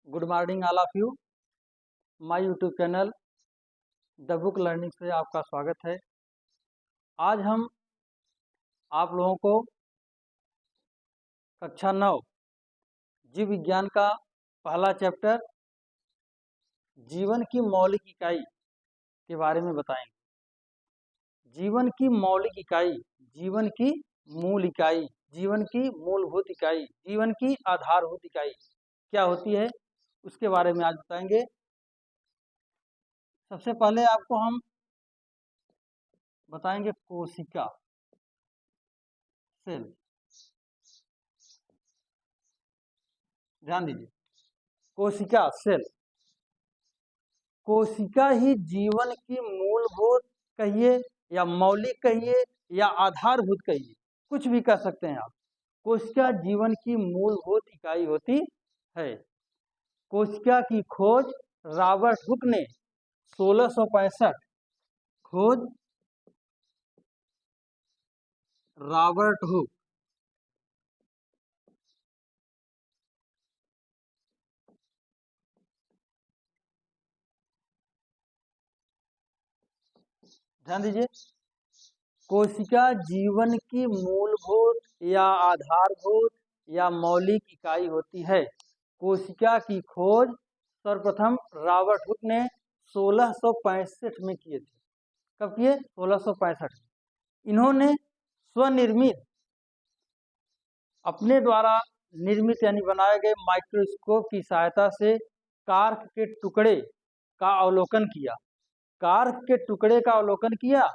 Good morning all of you. My YouTube channel the book learning से आपका स्वागत है। आज हम आप लोगों को कक्षा 9 जीव विज्ञान का पहला चैप्टर जीवन की मौलिक इकाई के बारे में बताएंगे। जीवन की मौलिक इकाई, जीवन की मूल इकाई, जीवन की मूलभूत इकाई, जीवन की आधारभूत इकाई क्या होती है उसके बारे में आज बताएंगे। सबसे पहले आपको हम बताएंगे कोशिका, सेल। ध्यान दीजिए, कोशिका, सेल। कोशिका ही जीवन की मूलभूत कहिए या मौलिक कहिए या आधारभूत कहिए, कुछ भी कह सकते हैं आप। कोशिका जीवन की मूलभूत इकाई होती है। कोशिका की खोज रॉबर्ट हुक ने 1665 खोज रॉबर्ट हुक ध्यान दीजिए, कोशिका जीवन की मूलभूत या आधारभूत या मौलिक इकाई होती है। कोशिका की खोज सर्वप्रथम रॉबर्ट हुक ने 1665 में किए थे। कब किए? 1665 में। इन्होंने स्वनिर्मित, अपने द्वारा निर्मित यानी बनाए गए माइक्रोस्कोप की सहायता से कार्क के टुकड़े का अवलोकन किया। कार्क के टुकड़े का अवलोकन किया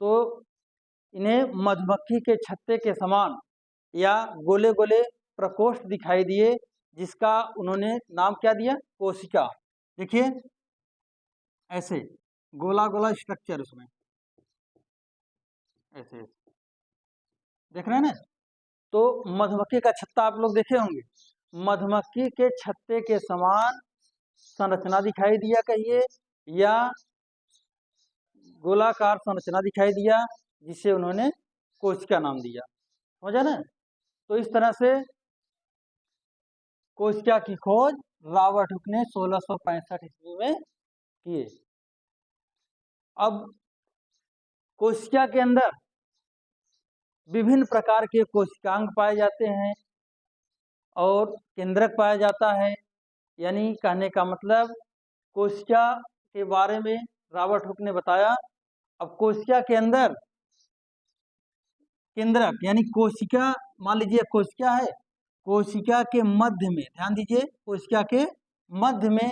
तो इन्हें मधुमक्खी के छत्ते के समान या गोले गोले प्रकोष्ठ दिखाई दिए, जिसका उन्होंने नाम क्या दिया? कोशिका। देखिए ऐसे गोला गोला स्ट्रक्चर, उसमें ऐसे देख रहे हैं ना। तो मधुमक्खी का छत्ता आप लोग देखे होंगे, मधुमक्खी के छत्ते के समान संरचना दिखाई दिया कहिए, या गोलाकार संरचना दिखाई दिया, जिसे उन्होंने कोशिका नाम दिया। समझा ना। तो इस तरह से कोशिका की खोज रॉबर्ट हुक ने 1665 ईस्वी में किए। अब कोशिका के अंदर विभिन्न प्रकार के कोशिकांग पाए जाते हैं और केंद्रक पाया जाता है। यानी कहने का मतलब, कोशिका के बारे में रॉबर्ट हुक ने बताया। अब कोशिका के अंदर केंद्रक यानी कोशिका, मान लीजिए कोशिका है, कोशिका के मध्य में, ध्यान दीजिए, कोशिका के मध्य में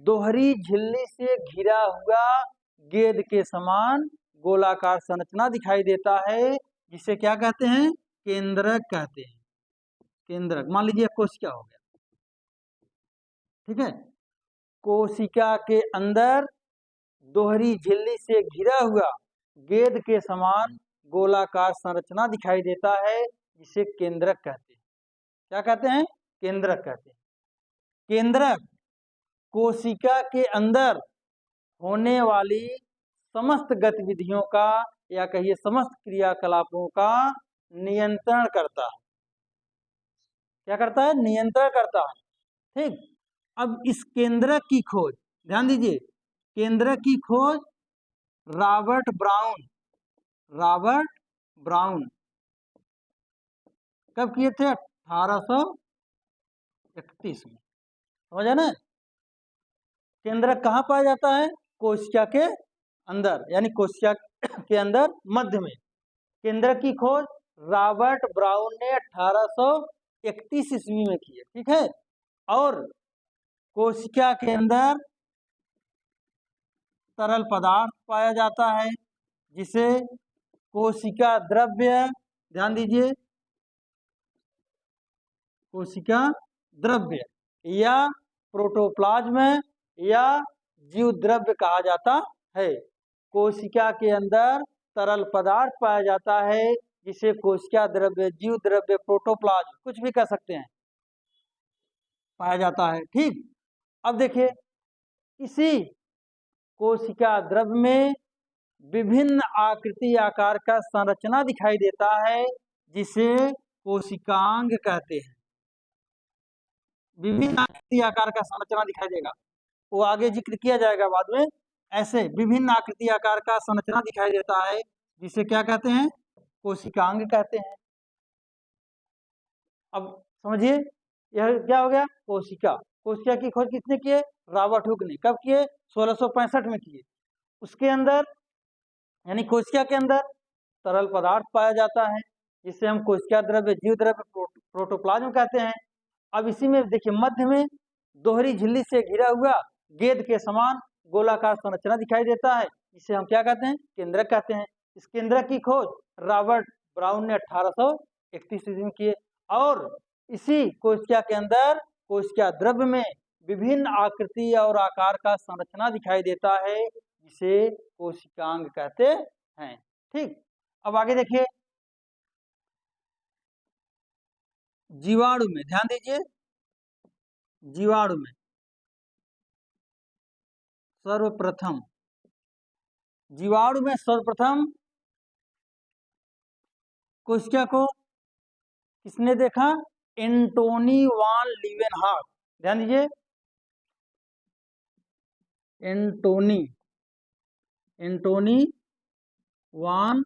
दोहरी झिल्ली से घिरा हुआ गेंद के समान गोलाकार संरचना दिखाई देता है, जिसे क्या कहते हैं? केंद्रक कहते हैं। केंद्रक, मान लीजिए कोशिका हो गया, ठीक है। कोशिका के अंदर दोहरी झिल्ली से घिरा हुआ गेंद के समान गोलाकार संरचना दिखाई देता है, जिसे केंद्रक कहते हैं। क्या कहते हैं? केंद्रक कहते हैं। केंद्रक कोशिका के अंदर होने वाली समस्त गतिविधियों का, या कहिए समस्त क्रियाकलापों का नियंत्रण करता है। क्या करता है? नियंत्रण करता है। ठीक। अब इस केंद्रक की खोज, ध्यान दीजिए, केंद्रक की खोज रॉबर्ट ब्राउन कब किए थे? 1831 में। समझा ना। केंद्रक कहाँ पाया जाता है? कोशिका के अंदर, यानी कोशिका के अंदर मध्य में। केंद्रक की खोज रॉबर्ट ब्राउन ने 1831 ईस्वी में की है, ठीक है। और कोशिका के अंदर तरल पदार्थ पाया जाता है, जिसे कोशिका द्रव्य, ध्यान दीजिए, कोशिका द्रव्य या प्रोटोप्लाज्म या जीव द्रव्य कहा जाता है। कोशिका के अंदर तरल पदार्थ पाया जाता है, जिसे कोशिका द्रव्य, जीव द्रव्य, प्रोटोप्लाज्म, कुछ भी कह सकते हैं, पाया जाता है। ठीक। अब देखिए, इसी कोशिका द्रव्य में विभिन्न आकृति आकार का संरचना दिखाई देता है, जिसे कोशिकांग कहते हैं। विभिन्न आकृति आकार का संरचना दिखाई देगा, वो आगे जिक्र किया जाएगा बाद में। ऐसे विभिन्न आकृति आकार का संरचना दिखाई देता है, जिसे क्या कहते हैं, कोशिकांग कहते हैं। अब समझिए यह क्या हो गया, कोशिका। कोशिका की खोज किसने की है, रॉबर्ट हुक ने। कब किए, 1665 में किए। उसके अंदर यानी कोशिका के अंदर तरल पदार्थ पाया जाता है, जिसे हम कोशिका द्रव्य, जीव द्रव्य, प्रोटोप्लाज्म कहते हैं। अब इसी में देखिए मध्य में दोहरी झिल्ली से घिरा हुआ गेंद के समान गोलाकार संरचना दिखाई देता है, जिसे हम क्या कहते हैं, केंद्रक कहते हैं। इस केंद्रक की खोज रॉबर्ट ब्राउन ने 1831 ईस्वी में किए। और इसी कोशिका के अंदर कोशिका द्रव्य में विभिन्न आकृति और आकार का संरचना दिखाई देता है, जिसे कोशिकांग कहते हैं। ठीक, अब आगे देखिए जीवाणु में, ध्यान दीजिए, जीवाणु में सर्वप्रथम कोशिका को किसने देखा, एंटोनी वान लीवेनहॉक। ध्यान दीजिए, एंटोनी वान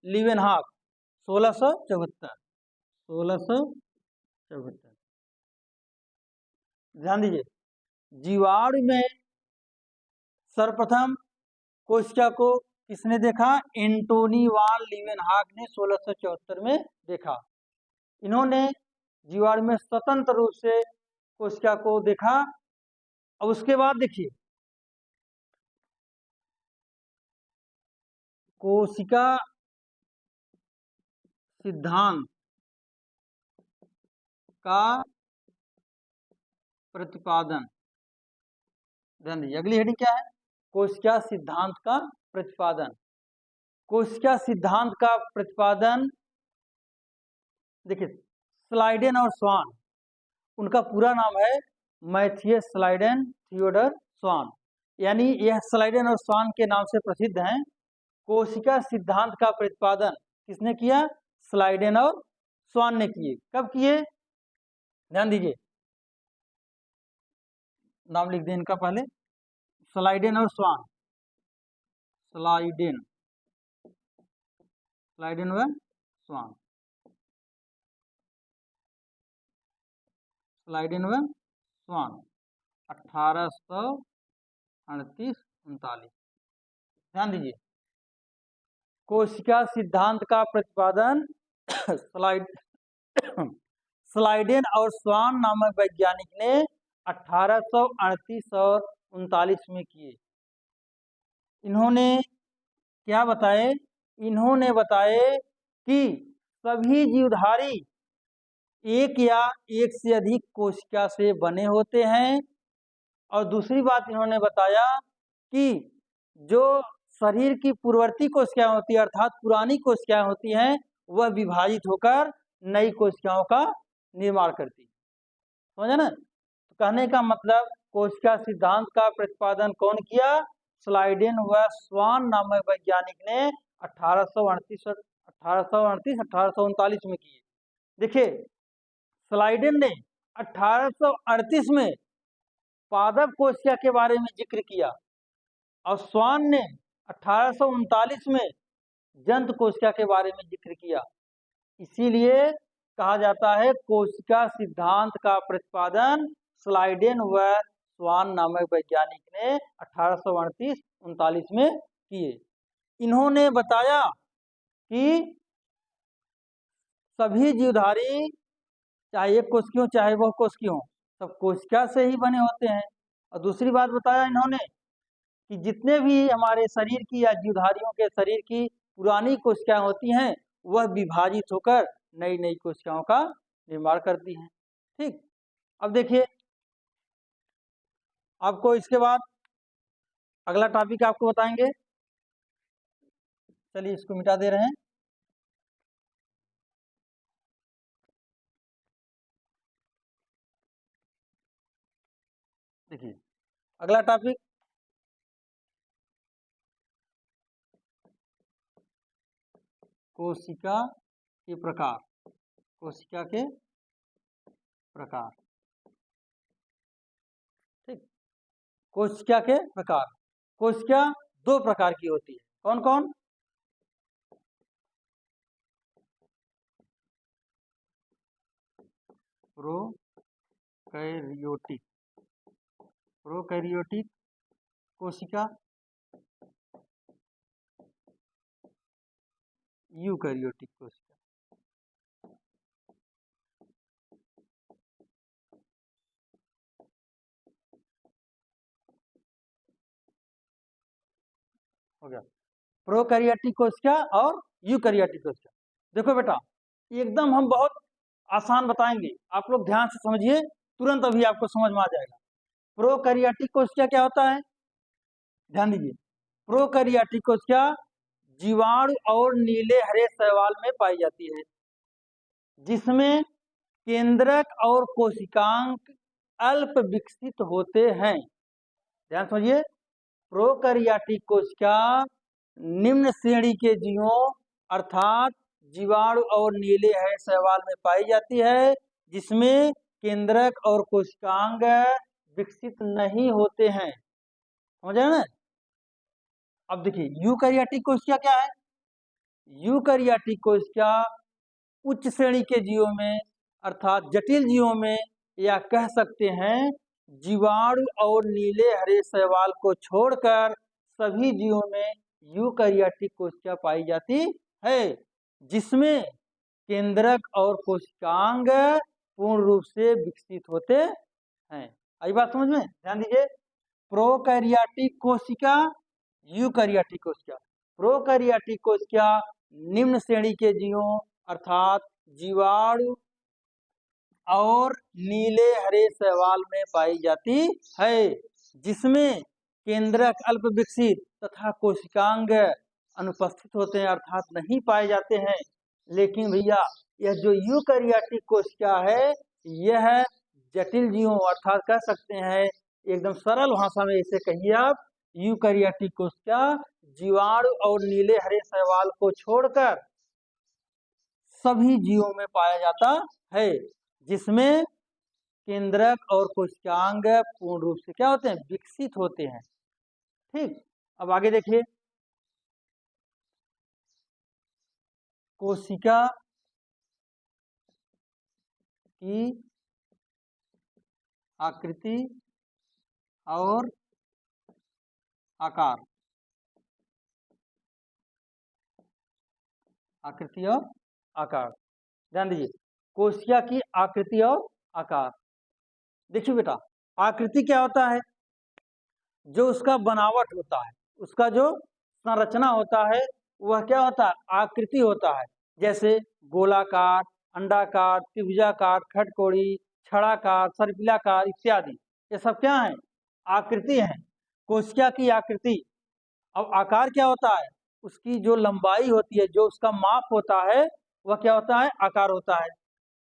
लीवेनहॉक, 1674। ध्यान दीजिए, जीवाणु में सर्वप्रथम कोशिका को किसने देखा, एंटोनी वान लीवेनहॉक ने 1674 में देखा। इन्होंने जीवाणु में स्वतंत्र रूप से कोशिका को देखा। अब उसके बाद देखिए कोशिका सिद्धांत का प्रतिपादन। ध्यान दीजिए, अगली हेडिंग क्या है, कोशिका सिद्धांत का प्रतिपादन। कोशिका सिद्धांत का प्रतिपादन देखिए स्लाइडेन और स्वान, उनका पूरा नाम है मैथियस स्लाइडेन थियोडर स्वान, यानी यह स्लाइडेन और स्वान के नाम से प्रसिद्ध हैं। कोशिका सिद्धांत का प्रतिपादन किसने किया, स्लाइडेन और स्वान ने किए। कब किए, ध्यान दीजिए, नाम लिख दें इनका पहले, स्लाइडेन और स्वान, स्लाइडेन व स्वान, स्लाइडेन व स्वान 1838-39। ध्यान दीजिए, कोशिका सिद्धांत का प्रतिपादन स्लाइडेन और स्वान नामक वैज्ञानिक ने 1838 और 39 में किए। इन्होंने क्या बताए, इन्होंने बताए कि सभी जीवधारी एक या एक से अधिक कोशिका से बने होते हैं। और दूसरी बात इन्होंने बताया कि जो शरीर की पूर्ववर्ती कोशिकाएं होती है, अर्थात पुरानी कोशिकाएं होती हैं, वह विभाजित होकर नई कोशिकाओं का निर्माण करती है। समझा ना, तो कहने का मतलब कोशिका सिद्धांत का प्रतिपादन कौन किया, स्लाइडेन व स्वान नामक वैज्ञानिक ने 1839 में किए। देखिए स्लाइडेन ने 1838 में पादप कोशिका के बारे में जिक्र किया और स्वान ने 1839 में जंतु कोशिका के बारे में जिक्र किया। इसीलिए कहा जाता है कोशिका सिद्धांत का प्रतिपादन स्लाइडेन व स्वान नामक वैज्ञानिक ने 1838-39 में किए। इन्होंने बताया कि सभी जीवधारी चाहे एक कोशिकी हो चाहे वह कोशिकी हो, सब कोशिका से ही बने होते हैं। और दूसरी बात बताया इन्होंने कि जितने भी हमारे शरीर की या जीवधारियों के शरीर की पुरानी कोशिकाएं होती हैं, वह विभाजित होकर नई नई कोशिकाओं का निर्माण करती हैं। ठीक, अब देखिए आपको इसके बाद अगला टॉपिक आपको बताएंगे। चलिए इसको मिटा दे रहे हैं। देखिए अगला टॉपिक कोशिका के प्रकार, कोशिका के प्रकार। ठीक, कोशिका के प्रकार। कोशिका दो प्रकार की होती है, कौन कौन? प्रोकैरियोटिक, प्रोकैरियोटिक कोशिका, यूकैरियोटिक कोशिका। हो गया प्रोकैरियोटिक कोशिका और यूकैरियोटिक कोशिका। देखो बेटा, एकदम हम बहुत आसान बताएंगे, आप लोग ध्यान से समझिए, तुरंत अभी आपको समझ में आ जाएगा। प्रोकैरियोटिक कोशिका क्या होता है, ध्यान दीजिए। प्रोकैरियोटिक कोशिका जीवाणु और नीले हरे शैवाल में पाई जाती है, जिसमें केंद्रक और कोशिकांग अल्प विकसित होते हैं। ध्यान समझिए, प्रोकैरियोटिक कोशिका निम्न श्रेणी के जीवों अर्थात जीवाणु और नीले हरे शैवाल में पाई जाती है, जिसमें केंद्रक और कोशिकांग विकसित नहीं होते हैं। समझे ना? अब देखिए यूकैरियोटिक कोशिका क्या है। यूकैरियोटिक कोशिका उच्च श्रेणी के जीवों में अर्थात जटिल जीवों में, या कह सकते हैं जीवाणु और नीले हरे शैवाल को छोड़कर सभी जीवों में यूकैरियोटिक कोशिका पाई जाती है, जिसमें केंद्रक और कोशिकांग पूर्ण रूप से विकसित होते हैं। आई बात समझ में? ध्यान दीजिए, प्रोकैरियोटिक कोशिका, यूकैरियोटिक कोशिका। प्रोकैरियोटिक कोशिका निम्न श्रेणी के जीवों अर्थात जीवाणु और नीले हरे शैवाल में पाई जाती है, जिसमें केंद्रक अल्प विकसित तथा कोशिकांग अनुपस्थित होते हैं अर्थात नहीं पाए जाते हैं। लेकिन भैया यह जो यूकैरियोटिक कोशिका है, यह जटिल जीवों अर्थात कह सकते हैं एकदम सरल भाषा में इसे कहिए आप, यूकैरियोटिक कोशिका जीवाणु और नीले हरे शैवाल को छोड़कर सभी जीवों में पाया जाता है, जिसमें केंद्रक और कोशिकांग पूर्ण रूप से क्या होते हैं, विकसित होते हैं। ठीक, अब आगे देखिए, कोशिका की आकृति और आकार, आकृति और आकार। ध्यान दीजिए, कोशिका की आकृति और आकार। देखिए बेटा, आकृति क्या होता है, जो उसका बनावट होता है, उसका जो संरचना होता है वह क्या होता है, आकृति होता है। जैसे गोलाकार, अंडाकार, त्रिभुजाकार, खटकोड़ी, छड़ाकार, सर्पिलाकार इत्यादि, ये सब क्या है, आकृति है, कोशिका की आकृति। अब आकार क्या होता है, उसकी जो लंबाई होती है, जो उसका माप होता है, वह क्या होता है, आकार होता है।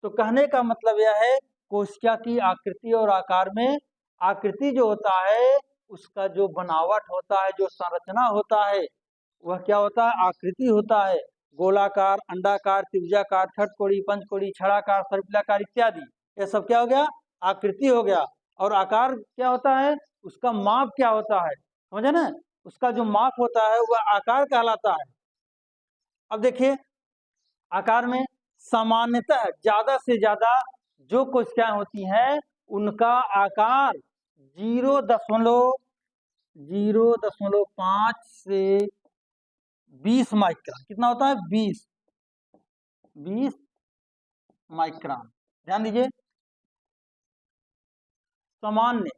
तो कहने का मतलब यह है, कोशिका की आकृति और आकार में, आकृति जो होता है उसका जो बनावट होता है, जो संरचना होता है, वह क्या होता है, आकृति होता है। गोलाकार, अंडाकार, त्रिभुजाकार, खटकोड़ी, पंचकोड़ी, छड़ाकार, सर्पिलाकार इत्यादि, यह सब क्या हो गया, आकृति हो गया। और आकार क्या होता है, उसका माप क्या होता है, समझे ना, उसका जो माप होता है वह आकार कहलाता है। अब देखिए, आकार में सामान्यतः ज्यादा से ज्यादा जो कोशिकाएं होती हैं उनका आकार 0.05 से 20 माइक्रोन, कितना होता है, 20 माइक्रोन। ध्यान दीजिए, सामान्य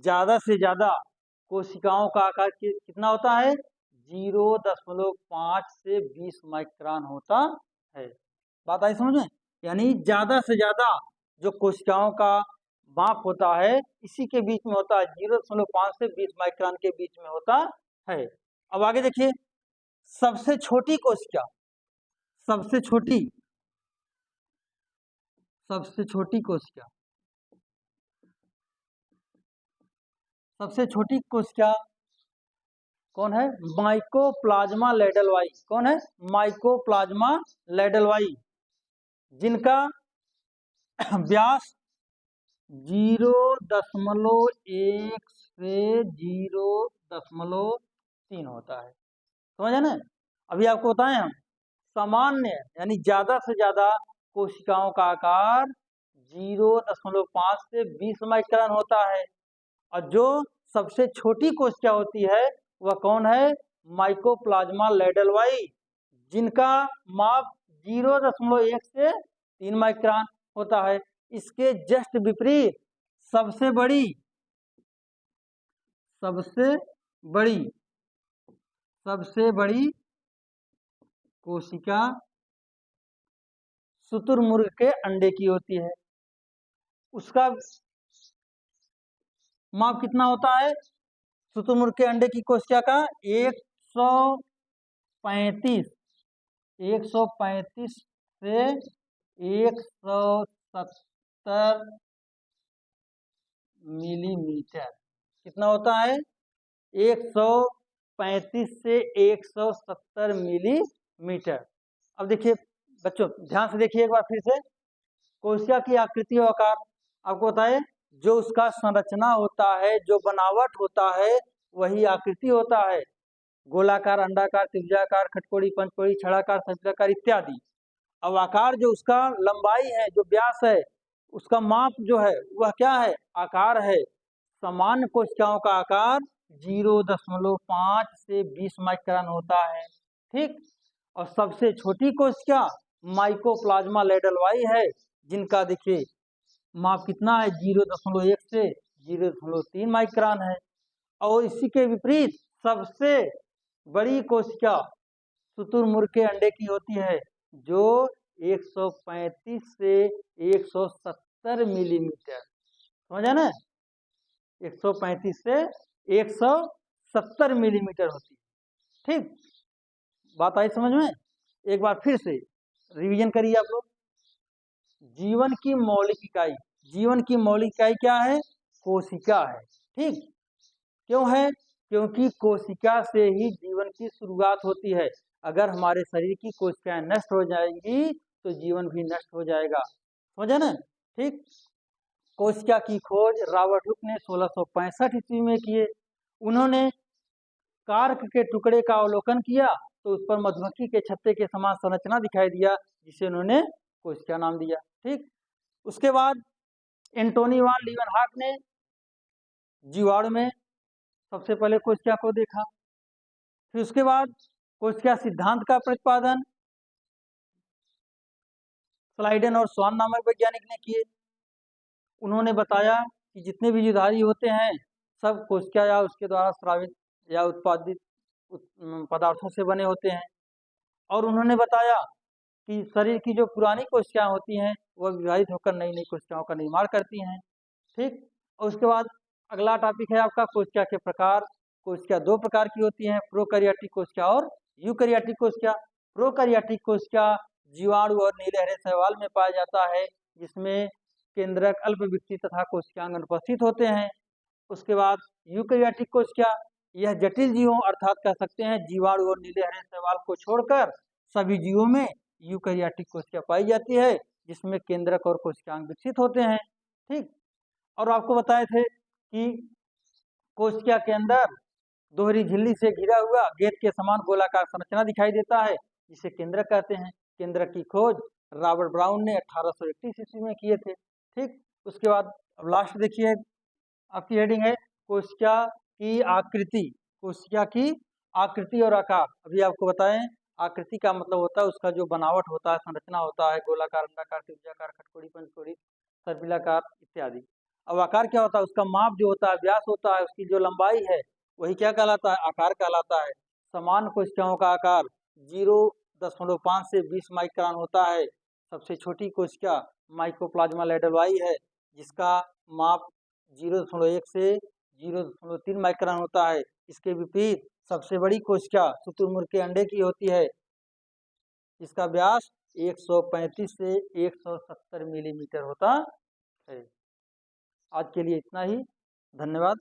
ज्यादा से ज्यादा कोशिकाओं का आकार कितना होता है, 0.5 से 20 माइक्रोन होता है। बात आई समझ में? यानी ज्यादा से ज्यादा जो कोशिकाओं का माप होता है इसी के बीच में होता है, 0.5 से 20 माइक्रोन के बीच में होता है। अब आगे देखिए, सबसे छोटी कोशिका, सबसे छोटी कोशिका, सबसे छोटी कोशिका कौन है? माइकोप्लाज्मा लेडलवाई। कौन है? माइकोप्लाज्मा लेडलवाई, जिनका व्यास 0.1 से 0.3 होता है। समझ है ना? अभी आपको बताएं हम, सामान्य यानी ज्यादा से ज्यादा कोशिकाओं का आकार 0.5 से 20 माइक्रोन होता है, और जो सबसे छोटी कोशिका होती है वह कौन है? माइकोप्लाज्मा लेडलवाई, जिनका माप 0.1 से 3 माइक्रोन होता है। इसके जस्ट विपरीत सबसे बड़ी कोशिका शुतुरमुर्ग के अंडे की होती है। उसका माप कितना होता है? शुतुरमुर्ग के अंडे की कोशिका का 135 से 170 मिलीमीटर। कितना होता है? 135 से 170 मिलीमीटर। अब देखिए बच्चों, ध्यान से देखिए एक बार फिर से। कोशिका की आकृति और आकार आपको बताए, जो उसका संरचना होता है, जो बनावट होता है, वही आकृति होता है। गोलाकार, अंडाकार, त्रिभुजाकार, खटकोड़ी, पंचकोड़ी, छड़ाकार, संचलाकार इत्यादि। अब आकार जो उसका लंबाई है, जो व्यास है, उसका माप जो है वह क्या है? आकार है। सामान्य कोशिकाओं का आकार 0.5 से 20 माइक्रोन होता है, ठीक। और सबसे छोटी कोशिका माइकोप्लाज्मा लेडलवाई है, जिनका देखिए माप कितना है? 0.1 से 0.3 माइक्रोन है। और इसी के विपरीत सबसे बड़ी कोशिका शुतुरमुर्ग के अंडे की होती है, जो 135 से 170 मिलीमीटर। समझा ना? 135 से 170 मिलीमीटर होती है, ठीक। बात आई समझ में? एक बार फिर से रिवीजन करिए आप लोग। जीवन की मौलिक इकाई क्या है? कोशिका है, ठीक। क्यों है? क्योंकि कोशिका से ही जीवन की शुरुआत होती है। अगर हमारे शरीर की कोशिकाएं नष्ट हो जाएंगी तो जीवन भी नष्ट हो जाएगा। समझे ना? ठीक। कोशिका की खोज रॉबर्ट हुक ने 1665 ईस्वी में किए। उन्होंने कार्क के टुकड़े का अवलोकन किया तो उस पर मधुमक्खी के छत्ते के समान संरचना दिखाई दिया, जिसे उन्होंने कोशिका नाम दिया, ठीक। उसके बाद एंटोनी वान लीवनहॉक ने जीवाणु में सबसे पहले कोशिका को देखा। फिर उसके बाद कोशिका सिद्धांत का प्रतिपादन स्लाइडन और स्वान नामक वैज्ञानिक ने किए। उन्होंने बताया कि जितने भी जीवधारी होते हैं सब कोशिका या उसके द्वारा स्रावित या उत्पादित पदार्थों से बने होते हैं। और उन्होंने बताया कि शरीर की जो पुरानी कोशिकाएं होती हैं वह विभाजित होकर नई नई कोशिकाओं का निर्माण करती हैं, ठीक। और उसके बाद अगला टॉपिक है आपका कोशिका के प्रकार। कोशिका दो प्रकार की होती हैं, प्रोकैरियोटिक कोशिका और यूकैरियोटिक कोशिका। प्रोकैरियोटिक कोशिका जीवाणु और नीले हरे शैवाल में पाया जाता है, जिसमें केंद्रक, अल्पवृत्तीय तथा कोशिकांग अनुपस्थित होते हैं। उसके बाद यूकैरियोटिक कोशिका, यह जटिल जीवों अर्थात कह सकते हैं जीवाणु और नीले हरे शैवाल को छोड़कर सभी जीवों में यूकैरियोटिक कोशिका पाई जाती है, जिसमें केंद्रक और कोशिकांग विकसित होते हैं, ठीक। और आपको बताए थे कि कोशिका के अंदर दोहरी झिल्ली से घिरा हुआ गेंद के समान गोलाकार संरचना दिखाई देता है, जिसे केंद्रक कहते हैं। केंद्रक की खोज रॉबर्ट ब्राउन ने 1831 ईस्वी में किए थे, ठीक। उसके बाद अब लास्ट देखिए, आपकी हेडिंग है कोशिका की आकृति। कोशिका की आकृति और आकार। अभी आपको बताएं, आकृति का मतलब होता है उसका जो बनावट होता है, संरचना होता है, गोलाकार, अंडाकार, त्रिभुजाकार, खटकोड़ी, पंचकोड़ी, सर्पिलाकार इत्यादि। अब आकार क्या होता है? उसका माप जो होता है, व्यास होता है, उसकी जो लंबाई है वही क्या कहलाता है? आकार कहलाता है। समान कोशिकाओं का आकार 0.5 से 20 माइक्रोन होता है। सबसे छोटी कोशिका माइकोप्लाज्मा लेडलवाई है, जिसका माप 0.1 से 0.3 माइक्रोन होता है। इसके विपरीत सबसे बड़ी कोशिका शुतुरमुर्ग के अंडे की होती है, इसका व्यास 135 से 170 मिलीमीटर होता है। आज के लिए इतना ही, धन्यवाद।